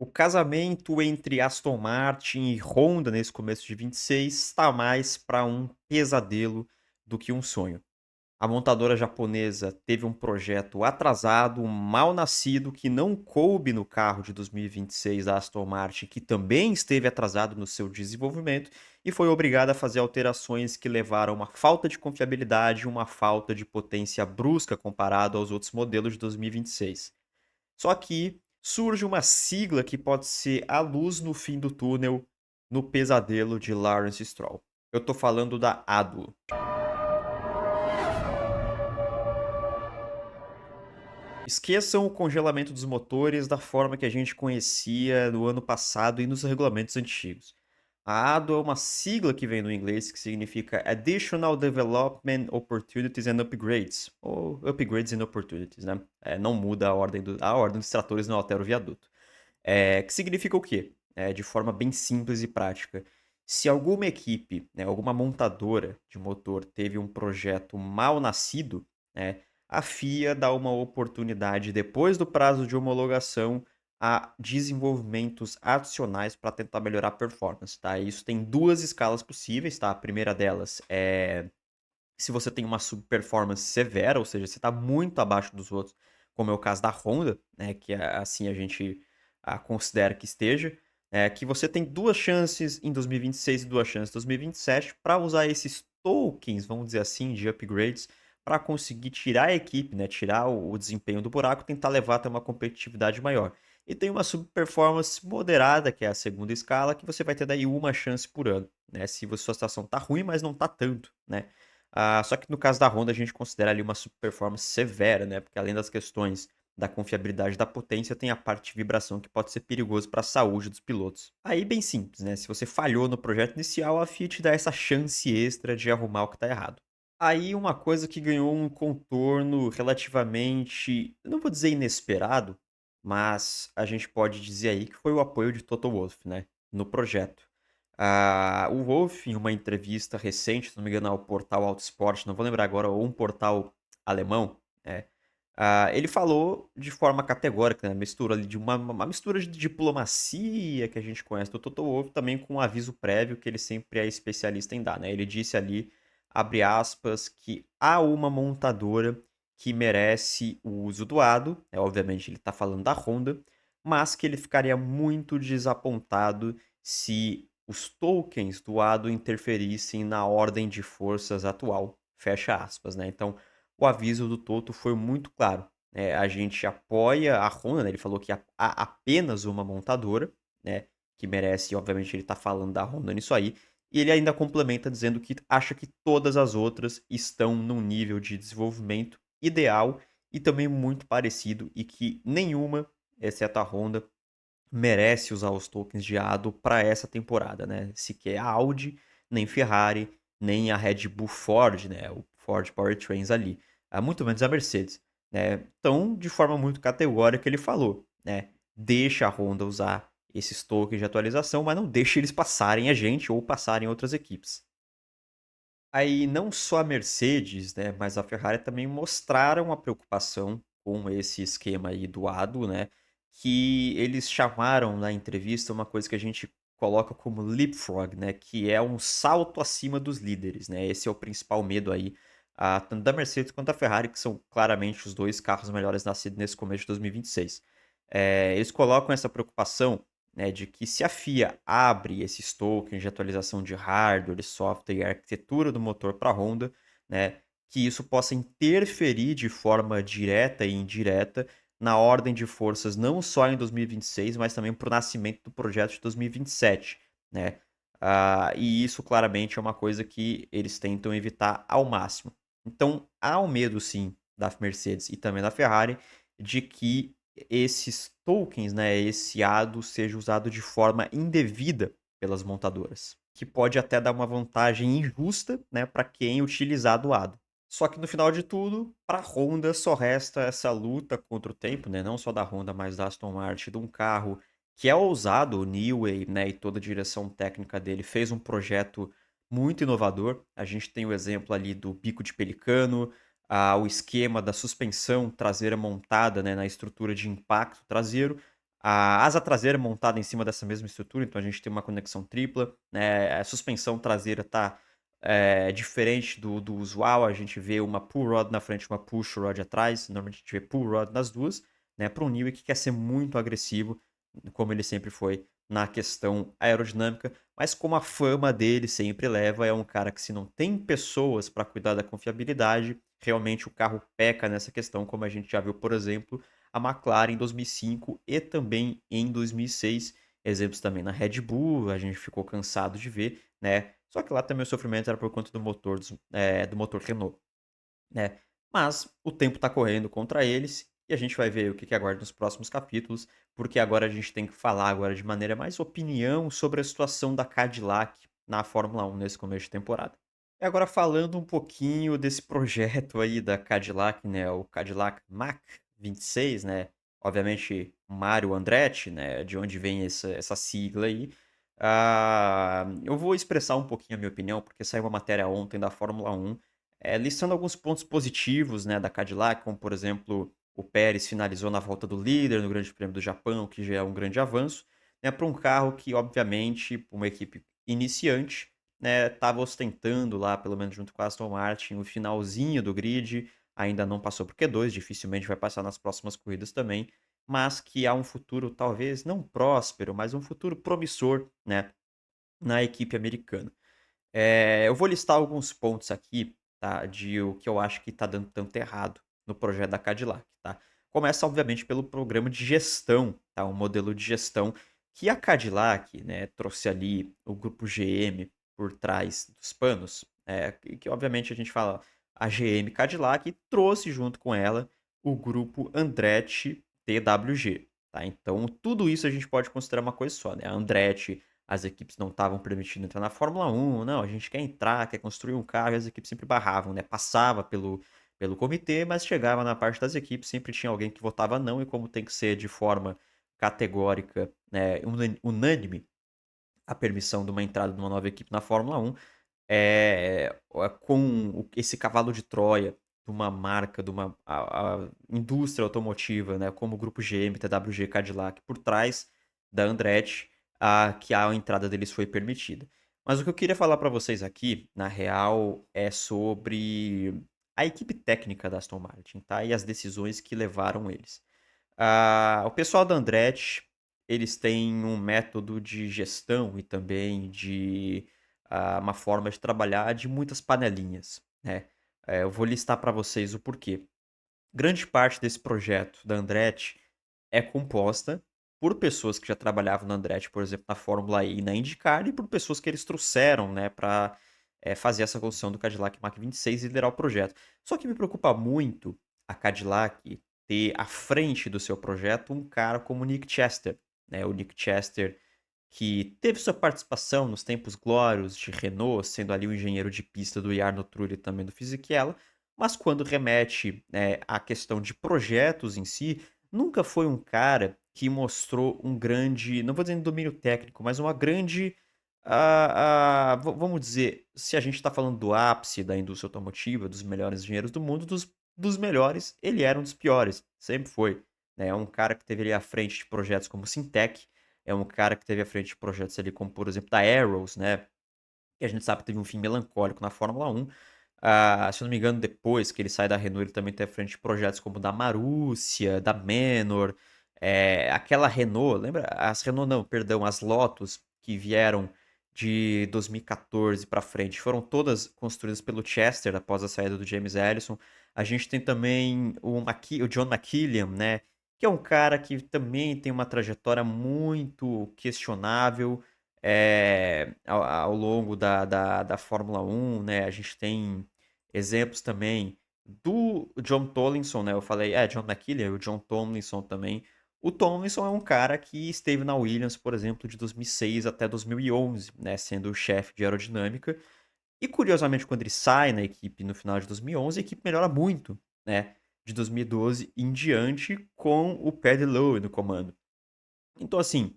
O casamento entre Aston Martin e Honda nesse começo de 26 está mais para um pesadelo do que um sonho. A montadora japonesa teve um projeto atrasado, um mal nascido que não coube no carro de 2026 da Aston Martin, que também esteve atrasado no seu desenvolvimento e foi obrigada a fazer alterações que levaram a uma falta de confiabilidade e uma falta de potência brusca comparado aos outros modelos de 2026. Só que surge uma sigla que pode ser a luz no fim do túnel no pesadelo de Lawrence Stroll. Eu tô falando da ADO. Esqueçam o congelamento dos motores da forma que a gente conhecia no ano passado e nos regulamentos antigos. A ADO é uma sigla que vem do inglês que significa Additional Development Opportunities and Upgrades, ou Upgrades and Opportunities, né? Não muda a ordem dos tratores, não altera o viaduto. Que significa o quê? De forma bem simples e prática. Se alguma equipe, né, alguma montadora de motor teve um projeto mal nascido, né, a FIA dá uma oportunidade depois do prazo de homologação a desenvolvimentos adicionais para tentar melhorar a performance, tá? Isso tem duas escalas possíveis, tá? A primeira delas é se você tem uma subperformance severa, ou seja, você está muito abaixo dos outros, como é o caso da Honda, né, que assim a gente considera que esteja, que você tem duas chances em 2026 e 2 chances em 2027 para usar esses tokens, vamos dizer assim, de upgrades, para conseguir tirar a equipe, né, tirar o desempenho do buraco e tentar levar até uma competitividade maior. E tem uma subperformance moderada, que é a segunda escala, que você vai ter daí uma chance por ano, né, se a sua situação tá ruim, mas não tá tanto, né. Só que no caso da Honda a gente considera ali uma super performance severa, né, porque além das questões da confiabilidade da potência, tem a parte de vibração que pode ser perigoso para a saúde dos pilotos. Aí bem simples, né, se você falhou no projeto inicial, a FIA te dá essa chance extra de arrumar o que está errado. Aí uma coisa que ganhou um contorno relativamente, eu não vou dizer inesperado, mas a gente pode dizer aí que foi o apoio de Toto Wolff, né, no projeto. O Wolff, em uma entrevista recente, se não me engano, ao portal Autosport, não vou lembrar agora, ou um portal alemão, ele falou de forma categórica, né, mistura ali de uma mistura de diplomacia que a gente conhece do Toto Wolff, também com um aviso prévio que ele sempre é especialista em dar, né. Ele disse ali, abre aspas, que há uma montadora que merece o uso doado, obviamente ele está falando da Honda, mas que ele ficaria muito desapontado se os tokens do ADO interferissem na ordem de forças atual, fecha aspas, né. Então, o aviso do Toto foi muito claro, a gente apoia a Honda, né, ele falou que há apenas uma montadora, né, que merece, obviamente ele está falando da Honda nisso aí, e ele ainda complementa dizendo que acha que todas as outras estão num nível de desenvolvimento ideal e também muito parecido e que nenhuma, exceto a Honda, merece usar os tokens de ADO para essa temporada, né? Sequer a Audi, nem Ferrari, nem a Red Bull Ford, né? O Ford Powertrains ali. Muito menos a Mercedes, né? Então, de forma muito categórica, ele falou, né? Deixa a Honda usar esses tokens de atualização, mas não deixa eles passarem a gente ou passarem outras equipes. Aí não só a Mercedes, né, mas a Ferrari também mostraram a preocupação com esse esquema aí do ADO, né, que eles chamaram na entrevista uma coisa que a gente coloca como leapfrog, né, que é um salto acima dos líderes, né, esse é o principal medo aí, tanto da Mercedes quanto da Ferrari, que são claramente os dois carros melhores nascidos nesse começo de 2026. Eles colocam essa preocupação, né, de que se a FIA abre esses tokens de atualização de hardware, de software e arquitetura do motor para a Honda, né, que isso possa interferir de forma direta e indireta na ordem de forças não só em 2026, mas também para o nascimento do projeto de 2027, né? E isso claramente é uma coisa que eles tentam evitar ao máximo. Então há um medo sim da Mercedes e também da Ferrari de que esses tokens, né, esse ADO seja usado de forma indevida pelas montadoras, que pode até dar uma vantagem injusta, né, para quem utilizar do ADO. Só que no final de tudo, para a Honda só resta essa luta contra o tempo, né, não só da Honda, mas da Aston Martin, de um carro que é ousado, o Newey, né, e toda a direção técnica dele fez um projeto muito inovador. A gente tem o exemplo ali do bico de pelicano, o esquema da suspensão traseira montada, né, na estrutura de impacto traseiro, A asa traseira é montada em cima dessa mesma estrutura, então a gente tem uma conexão tripla, né, a suspensão traseira tá, diferente do usual, a gente vê uma pull rod na frente e uma push rod atrás, normalmente a gente vê pull rod nas duas, né, para um Newey que quer ser muito agressivo, como ele sempre foi na questão aerodinâmica, mas como a fama dele sempre leva, é um cara que se não tem pessoas para cuidar da confiabilidade, realmente o carro peca nessa questão, como a gente já viu, por exemplo, a McLaren em 2005 e também em 2006. Exemplos também na Red Bull, a gente ficou cansado de ver, né? Só que lá também o sofrimento era por conta do motor, do motor Renault, né? Mas o tempo está correndo contra eles e a gente vai ver o que aguarda nos próximos capítulos, porque agora a gente tem que falar agora de maneira mais opinião sobre a situação da Cadillac na Fórmula 1 nesse começo de temporada. E agora falando um pouquinho desse projeto aí da Cadillac, né, o Cadillac Mach 26, né, obviamente Mario Andretti, né, de onde vem essa sigla aí. Eu vou expressar um pouquinho a minha opinião, porque saiu uma matéria ontem da Fórmula 1, listando alguns pontos positivos, né, da Cadillac, como por exemplo, o Pérez finalizou na volta do líder no Grande Prêmio do Japão, que já é um grande avanço, né, para um carro que, obviamente, pra uma equipe iniciante, né, estava ostentando lá, pelo menos junto com a Aston Martin, o finalzinho do grid, ainda não passou por Q2, dificilmente vai passar nas próximas corridas também, mas que há um futuro talvez não próspero, mas um futuro promissor, né, na equipe americana. Eu vou listar alguns pontos aqui, tá, de o que eu acho que está dando tanto errado no projeto da Cadillac, tá. Começa, obviamente, pelo programa de gestão, tá, um modelo de gestão que a Cadillac, né, trouxe ali o grupo GM por trás dos panos, que obviamente a gente fala a GM Cadillac trouxe junto com ela o grupo Andretti TWG, tá. Então tudo isso a gente pode considerar uma coisa só, né, a Andretti, as equipes não estavam permitindo entrar na Fórmula 1, não, a gente quer entrar, quer construir um carro, e as equipes sempre barravam, né? Passava pelo comitê, mas chegava na parte das equipes, sempre tinha alguém que votava não, e como tem que ser de forma categórica, né, unânime, a permissão de uma entrada de uma nova equipe na Fórmula 1, com esse cavalo de Troia de uma marca, de uma a indústria automotiva, né, como o grupo GM, TWG, Cadillac, por trás da Andretti, que a entrada deles foi permitida. Mas o que eu queria falar para vocês aqui, na real, é sobre a equipe técnica da Aston Martin, tá? E as decisões que levaram eles. O pessoal da Andretti, eles têm um método de gestão e também de uma forma de trabalhar de muitas panelinhas, né? Eu vou listar para vocês o porquê. Grande parte desse projeto da Andretti é composta por pessoas que já trabalhavam na Andretti, por exemplo, na Fórmula E e na IndyCar, e por pessoas que eles trouxeram, né, para fazer essa construção do Cadillac Mach 26 e liderar o projeto. Só que me preocupa muito a Cadillac ter à frente do seu projeto um cara como o Nick Chester, né? O Nick Chester que teve sua participação nos tempos glórios de Renault, sendo ali o engenheiro de pista do Jarno Trulli e também do Fisichella, mas quando remete, à questão de projetos em si, nunca foi um cara que mostrou um grande, não vou dizer domínio técnico, mas uma grande, vamos dizer, se a gente está falando do ápice da indústria automotiva, dos melhores engenheiros do mundo, dos melhores, ele era um dos piores, sempre foi. Né? É um cara que teve ali à frente de projetos como Syntec, é um cara que teve à frente de projetos ali como, por exemplo, da Arrows, né? Que a gente sabe que teve um fim melancólico na Fórmula 1. Se eu não me engano, depois que ele sai da Renault, ele também teve à frente de projetos como da Marussia, da Manor, aquela Renault, lembra? As Renault não, perdão, as Lotus que vieram de 2014 para frente, foram todas construídas pelo Chester após a saída do James Allison. A gente tem também o John McKillian, né? Que é um cara que também tem uma trajetória muito questionável ao longo da Fórmula 1, né? A gente tem exemplos também do John Tomlinson, né? Eu falei, John McKillian, o John Tomlinson também. O Tomlinson é um cara que esteve na Williams, por exemplo, de 2006 até 2011, né? Sendo o chefe de aerodinâmica. E curiosamente, quando ele sai na equipe no final de 2011, a equipe melhora muito, né? De 2012 em diante, com o Paddy Lowe no comando. Então, assim,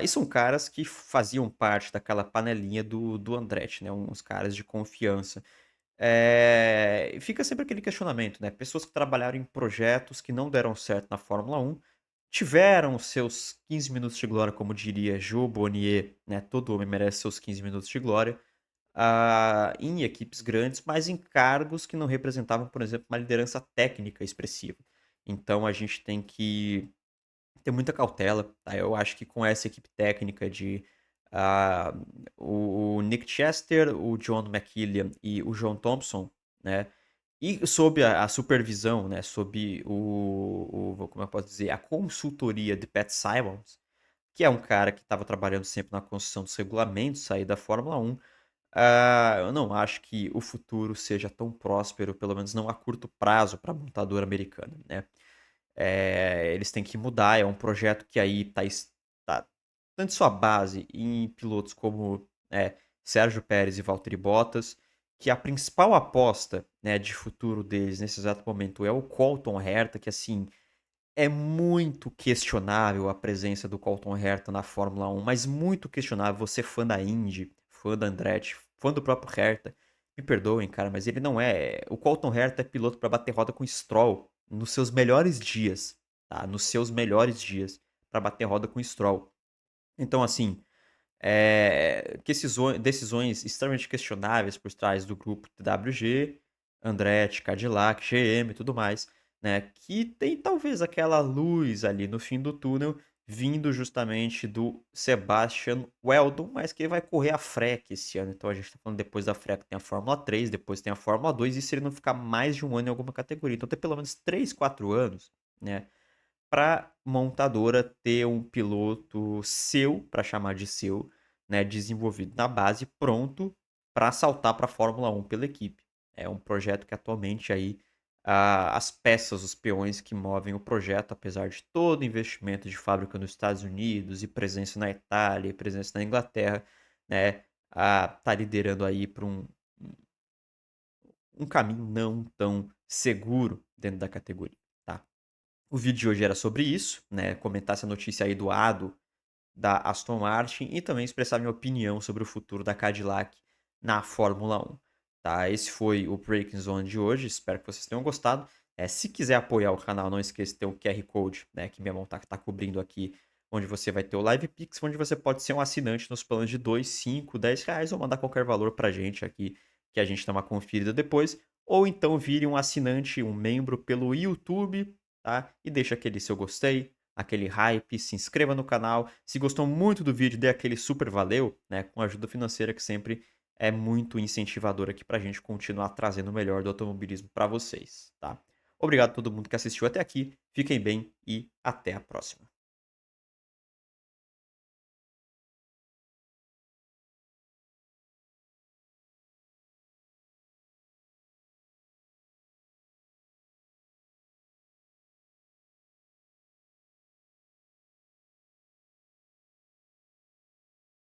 e são caras que faziam parte daquela panelinha do Andretti, né? Uns caras de confiança. E fica sempre aquele questionamento, né? Pessoas que trabalharam em projetos que não deram certo na Fórmula 1, tiveram os seus 15 minutos de glória, como diria Joe Bonnier, né, todo homem merece seus 15 minutos de glória, em equipes grandes, mas em cargos que não representavam, por exemplo, uma liderança técnica expressiva. Então a gente tem que ter muita cautela, tá? Eu acho que com essa equipe técnica de ah, o Nick Chester, o John McKillian e o John Thompson, né? E sob a supervisão, né? Sob como eu posso dizer, a consultoria de Pat Simons, que é um cara que estava trabalhando sempre na construção dos regulamentos aí da Fórmula 1. Eu não acho que o futuro seja tão próspero, pelo menos não a curto prazo, para a montadora americana, né? Eles têm que mudar, é um projeto que aí tá dando sua base em pilotos como Sérgio Pérez e Valtteri Bottas, que a principal aposta, né, de futuro deles nesse exato momento é o Colton Herta, que assim é muito questionável a presença do Colton Herta na Fórmula 1, mas muito questionável. Você fã da Indy, fã da Andretti, fã do próprio Herta, me perdoem, cara, mas ele não é. O Colton Herta é piloto para bater roda com Stroll nos seus melhores dias, tá? Nos seus melhores dias para bater roda com Stroll. Então, assim, decisões extremamente questionáveis por trás do grupo TWG, Andretti, Cadillac, GM e tudo mais, né? Que tem talvez aquela luz ali no fim do túnel vindo justamente do Sebastian Weldon, mas que vai correr a FREC esse ano. Então a gente está falando depois da FREC tem a Fórmula 3, depois tem a Fórmula 2, e se ele não ficar mais de um ano em alguma categoria. Então tem pelo menos 3, 4 anos, né? Para montadora ter um piloto seu, para chamar de seu, né, desenvolvido na base, pronto para saltar para a Fórmula 1 pela equipe. É um projeto que atualmente aí as peças, os peões que movem o projeto, apesar de todo o investimento de fábrica nos Estados Unidos e presença na Itália e presença na Inglaterra, né, tá liderando aí para um caminho não tão seguro dentro da categoria, tá? O vídeo de hoje era sobre isso, né? Comentar essa notícia aí do Ado da Aston Martin e também expressar minha opinião sobre o futuro da Cadillac na Fórmula 1. Tá? Esse foi o Breaking Zone de hoje. Espero que vocês tenham gostado. Se quiser apoiar o canal, não esqueça de ter o QR Code, né, que minha mão tá cobrindo aqui, onde você vai ter o Live Pix, onde você pode ser um assinante nos planos de 2, 5, 10 reais ou mandar qualquer valor pra gente aqui, que a gente dá uma conferida depois. Ou então vire um assinante, um membro pelo YouTube, tá? E deixa aquele seu gostei, aquele hype, se inscreva no canal. Se gostou muito do vídeo, dê aquele super valeu, né? Com a ajuda financeira que sempre é muito incentivador aqui pra gente continuar trazendo o melhor do automobilismo para vocês, tá? Obrigado a todo mundo que assistiu até aqui. Fiquem bem e até a próxima.